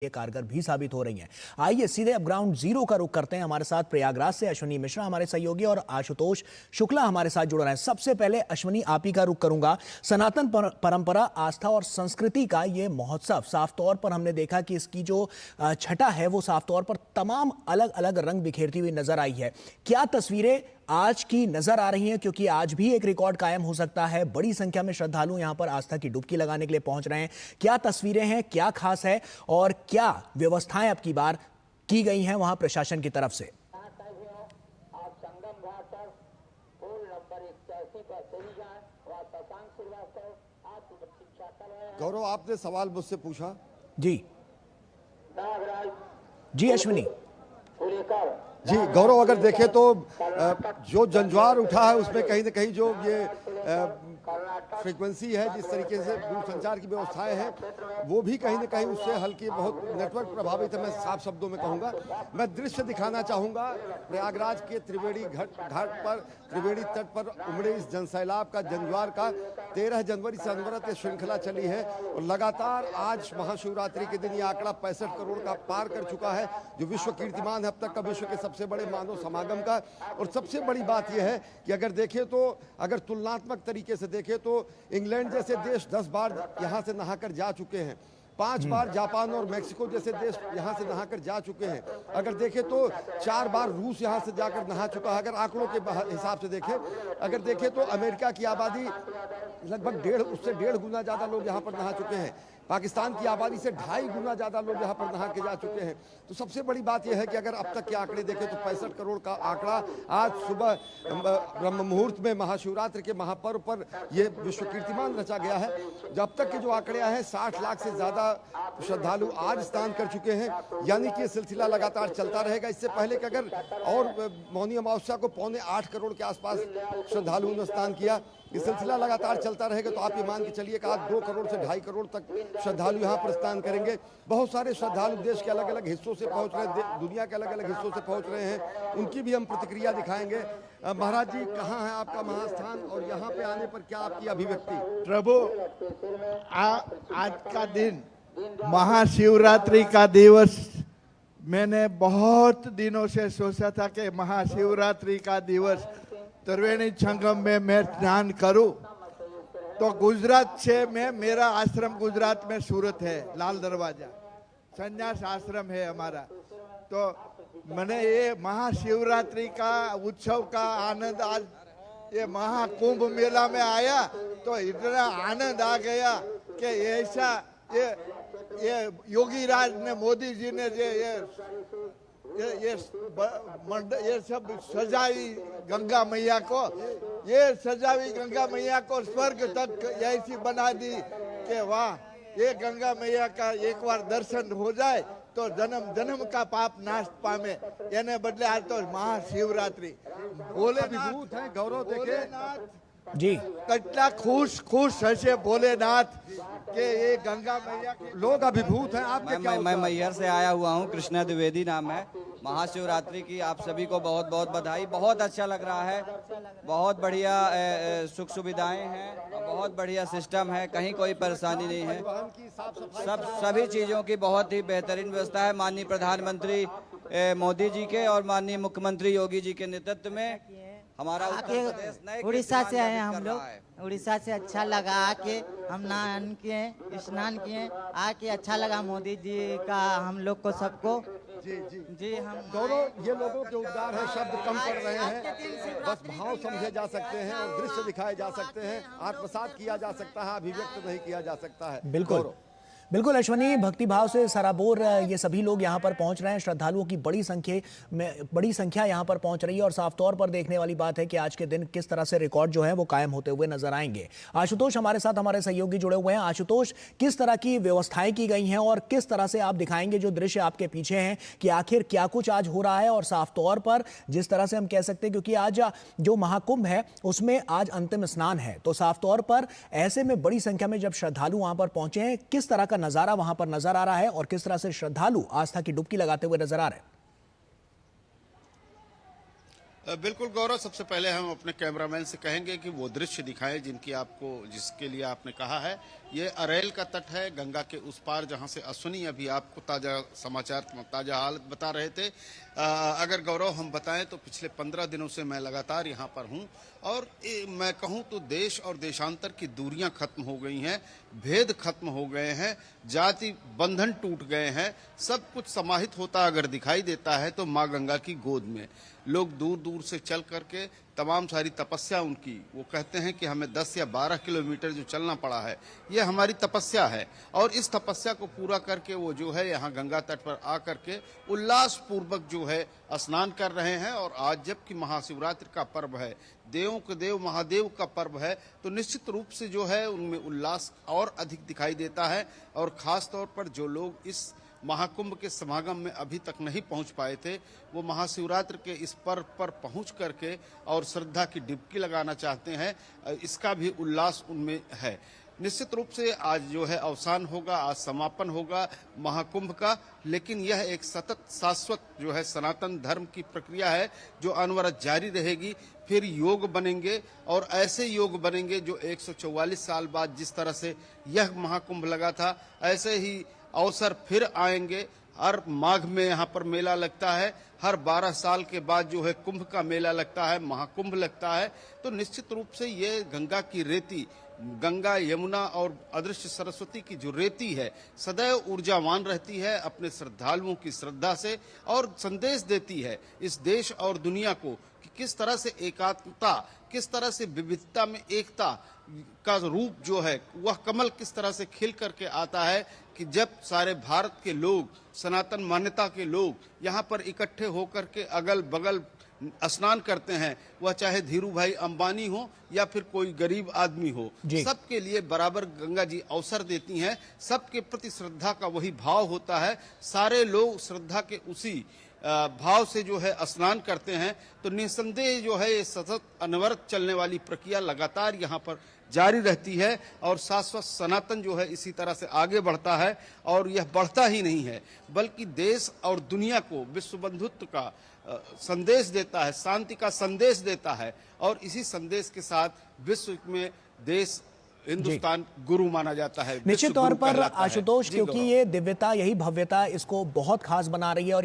ये कारगर भी साबित हो रही हैं। आइए सीधे अब ग्राउंड जीरो का रुख करते हैं। हमारे साथ प्रयागराज से अश्विनी मिश्रा हमारे सहयोगी और आशुतोष शुक्ला हमारे साथ जुड़ रहे हैं। सबसे पहले अश्विनी आप ही का रुख करूंगा। सनातन परंपरा, आस्था और संस्कृति का ये महोत्सव साफ तौर पर हमने देखा कि इसकी जो छटा है वो साफ तौर पर तमाम अलग अलग रंग बिखेरती हुई नजर आई है। क्या तस्वीरें आज की नजर आ रही हैं, क्योंकि आज भी एक रिकॉर्ड कायम हो सकता है। बड़ी संख्या में श्रद्धालु यहां पर आस्था की डुबकी लगाने के लिए पहुंच रहे हैं। क्या तस्वीरें हैं, क्या खास है और क्या व्यवस्थाएं अब की बार की गई हैं वहां प्रशासन की तरफ से? गौरव, आपने सवाल मुझसे पूछा। जी जी अश्विनी जी गौरव, अगर देखें तो जो जंज्वार उठा है उसमें कहीं ना कहीं जो ये फ्रीक्वेंसी है, जिस तरीके से दूरसंचार की व्यवस्थाएं हैं, वो भी कहीं ना कहीं उससे हल्की बहुत नेटवर्क प्रभावित है। मैं साफ शब्दों में कहूँगा, मैं दृश्य दिखाना चाहूँगा प्रयागराज के त्रिवेणी घाट पर, त्रिवेणी तट पर उमड़े इस जनसैलाब का, जंज्वार का। 13 जनवरी से अनवरत ये श्रृंखला चली है और लगातार आज महाशिवरात्रि के दिन ये आंकड़ा 65 करोड़ का पार कर चुका है, जो विश्व कीर्तिमान है अब तक का विश्व के सबसे बड़े मानव समागम का। और सबसे बड़ी बात यह है कि अगर देखें तो, अगर तुलनात्मक तरीके से देखें तो इंग्लैंड जैसे देश 10 बार यहां से नहाकर जा चुके हैं, 5 बार जापान और मेक्सिको जैसे देश यहां से नहाकर जा चुके हैं। अगर देखें तो 4 बार रूस यहां से जाकर नहा चुका है। अगर आंकड़ों के हिसाब से देखें, अगर देखें तो अमेरिका की आबादी लगभग उससे 1.5 गुना ज्यादा लोग यहां पर नहा चुके हैं। पाकिस्तान की आबादी से 2.5 गुना ज्यादा लोग यहाँ पर नहा के जा चुके हैं। तो सबसे बड़ी बात यह है कि अगर अब तक के आंकड़े देखें तो 65 करोड़ का आंकड़ा आज सुबह ब्रह्म मुहूर्त में महाशिवरात्रि के महापर्व पर यह विश्व कीर्तिमान रचा गया है। जो अब तक के जो आंकड़े हैं, 60 लाख से ज्यादा श्रद्धालु आज स्नान कर चुके हैं, यानी कि सिलसिला लगातार चलता रहेगा। इससे पहले कि अगर और मौनी अमावस्या को 7.25 करोड़ के आसपास श्रद्धालुओं ने स्नान किया, ये सिलसिला लगातार चलता रहेगा तो आप ये मान के चलिए कि आज 2 करोड़ से 2.5 करोड़ तक श्रद्धालु यहाँ पर स्नान करेंगे। बहुत सारे श्रद्धालु देश के अलग अलग हिस्सों से पहुंच रहे हैं, दुनिया के अलग अलग हिस्सों से पहुंच रहे हैं, उनकी भी हम प्रतिक्रिया दिखाएंगे। महाराज जी, कहाँ है आपका महास्थान और यहाँ पे आने पर क्या आपकी अभिव्यक्ति? प्रभु, आज का दिन महाशिवरात्रि का दिवस, मैंने बहुत दिनों से सोचा था कि महाशिवरात्रि का दिवस त्रिवेणी संगम में मैं स्नान करूं। तो गुजरात से मेरा आश्रम गुजरात में सूरत है, लाल दरवाजा संन्यास आश्रम है हमारा। तो मैंने ये महाशिवरात्रि का उत्सव का आनंद, आज ये महाकुंभ मेला में आया तो इतना आनंद आ गया कि ऐसा ये योगी राज ने, मोदी जी ने ये सब सजाई गंगा मैया को, ये सजावी गंगा मैया को स्वर्ग तक ऐसी बना दी कि वाह, ये गंगा मैया का एक बार दर्शन हो जाए तो जन्म जन्म का पाप नाश पामे। यानी बदले आज तो महाशिवरात्रि भोलेनाथ है। गौरव देखे जी, कितना खुश हसे भोलेनाथ के ये गंगा मैया के लोग अभिभूत हैं। आपके मैं मैहर से आया हुआ हूँ, कृष्णा द्विवेदी नाम है। महाशिवरात्रि की आप सभी को बहुत बहुत बधाई। बहुत अच्छा लग रहा है, बहुत बढ़िया सुख सुविधाएं हैं, बहुत बढ़िया सिस्टम है, कहीं कोई परेशानी नहीं है। सभी चीज़ों की बहुत ही बेहतरीन व्यवस्था है। माननीय प्रधानमंत्री मोदी जी के और माननीय मुख्यमंत्री योगी जी के नेतृत्व में हमारा उत्तर प्रदेश नए उड़ीसा से आए हैं हम लोग। उड़ीसा से अच्छा लगा आके, हम नहान किए, स्नान किए, आके अच्छा लगा। मोदी जी का हम लोग को सबको जी हम गौरव, ये लोगों के उद्गार है, शब्द कम पड़ रहे हैं, बस भाव समझे जा सकते हैं और दृश्य दिखाए जा सकते हैं, आत्मसात किया जा सकता है, अभिव्यक्त नहीं किया जा सकता है। बिल्कुल बिल्कुल अश्विनी, भक्ति भाव से सराबोर ये सभी लोग यहाँ पर पहुँच रहे हैं। श्रद्धालुओं की बड़ी संख्या यहाँ पर पहुँच रही है और साफ तौर पर देखने वाली बात है कि आज के दिन किस तरह से रिकॉर्ड जो है वो कायम होते हुए नजर आएंगे। आशुतोष हमारे साथ, हमारे सहयोगी जुड़े हुए हैं। आशुतोष, किस तरह की व्यवस्थाएं की गई हैं और किस तरह से आप दिखाएंगे जो दृश्य आपके पीछे हैं कि आखिर क्या कुछ आज हो रहा है? और साफ तौर पर जिस तरह से हम कह सकते हैं, क्योंकि आज जो महाकुंभ है उसमें आज अंतिम स्नान है, तो साफ तौर पर ऐसे में बड़ी संख्या में जब श्रद्धालु वहां पर पहुंचे हैं, किस तरह का नजारा वहां पर नजर आ रहा है और किस तरह से श्रद्धालु आस्था की डुबकी लगाते हुए नजर आ रहे हैं? बिल्कुल गौरव, सबसे पहले हम अपने कैमरामैन से कहेंगे कि वो दृश्य दिखाएं जिसके लिए आपने कहा है। ये अरेल का तट है, गंगा के उस पार, जहां से अश्विनी अभी आपको ताजा समाचार, ताजा हालत बता रहे थे। अगर गौरव हम बताएं तो पिछले 15 दिनों से मैं लगातार यहाँ पर हूँ और मैं कहूँ तो देश और देशांतर की दूरियां खत्म हो गई हैं, भेद खत्म हो गए हैं, जाति बंधन टूट गए हैं। सब कुछ समाहित होता अगर दिखाई देता है तो माँ गंगा की गोद में। लोग दूर दूर से चल करके तमाम सारी तपस्या उनकी, वो कहते हैं कि हमें 10 या 12 किलोमीटर जो चलना पड़ा है, ये हमारी तपस्या है। और इस तपस्या को पूरा करके वो जो है यहाँ गंगा तट पर आकर के उल्लास पूर्वक जो है स्नान कर रहे हैं। और आज जबकि महाशिवरात्रि का पर्व है, देवों के देव महादेव का पर्व है, तो निश्चित रूप से जो है उनमें उल्लास और अधिक दिखाई देता है। और खास तौर पर जो लोग इस महाकुंभ के समागम में अभी तक नहीं पहुंच पाए थे, वो महाशिवरात्रि के इस पर्व पर पहुंच करके और श्रद्धा की डुबकी लगाना चाहते हैं। इसका भी उल्लास उनमें है। निश्चित रूप से आज जो है अवसान होगा, आज समापन होगा महाकुंभ का, लेकिन यह एक सतत शाश्वत जो है सनातन धर्म की प्रक्रिया है जो अनवरत जारी रहेगी। फिर योग बनेंगे और ऐसे योग बनेंगे जो 144 साल बाद जिस तरह से यह महाकुंभ लगा था, ऐसे ही अवसर फिर आएंगे। हर माघ में यहाँ पर मेला लगता है, हर 12 साल के बाद जो है कुंभ का मेला लगता है, महाकुंभ लगता है। तो निश्चित रूप से ये गंगा की रेती, गंगा यमुना और अदृश्य सरस्वती की जो रेती है, सदैव ऊर्जावान रहती है अपने श्रद्धालुओं की श्रद्धा से, और संदेश देती है इस देश और दुनिया को कि किस तरह से एकात्मता, किस तरह से विविधता में एकता का रूप जो है वह कमल किस तरह से खिल करके आता है कि जब सारे भारत के लोग, सनातन मान्यता के लोग यहाँ पर इकट्ठे होकर के अगल बगल स्नान करते हैं, वह चाहे धीरू भाई अंबानी हो या फिर कोई गरीब आदमी हो, सबके लिए बराबर गंगा जी अवसर देती हैं। सबके प्रति श्रद्धा का वही भाव होता है, सारे लोग श्रद्धा के उसी भाव से जो है स्नान करते हैं। तो निसंदेह जो है ये सतत अनवरत चलने वाली प्रक्रिया लगातार यहाँ पर जारी रहती है और शाश्वत सनातन जो है इसी तरह से आगे बढ़ता है। और यह बढ़ता ही नहीं है बल्कि देश और दुनिया को विश्व बंधुत्व का संदेश देता है, शांति का संदेश देता है। और इसी संदेश के साथ विश्व में देश, हिंदुस्तान गुरु माना जाता है। निश्चित तौर पर आशुतोष, क्योंकि ये दिव्यता, यही भव्यता इसको बहुत खास बना रही है। और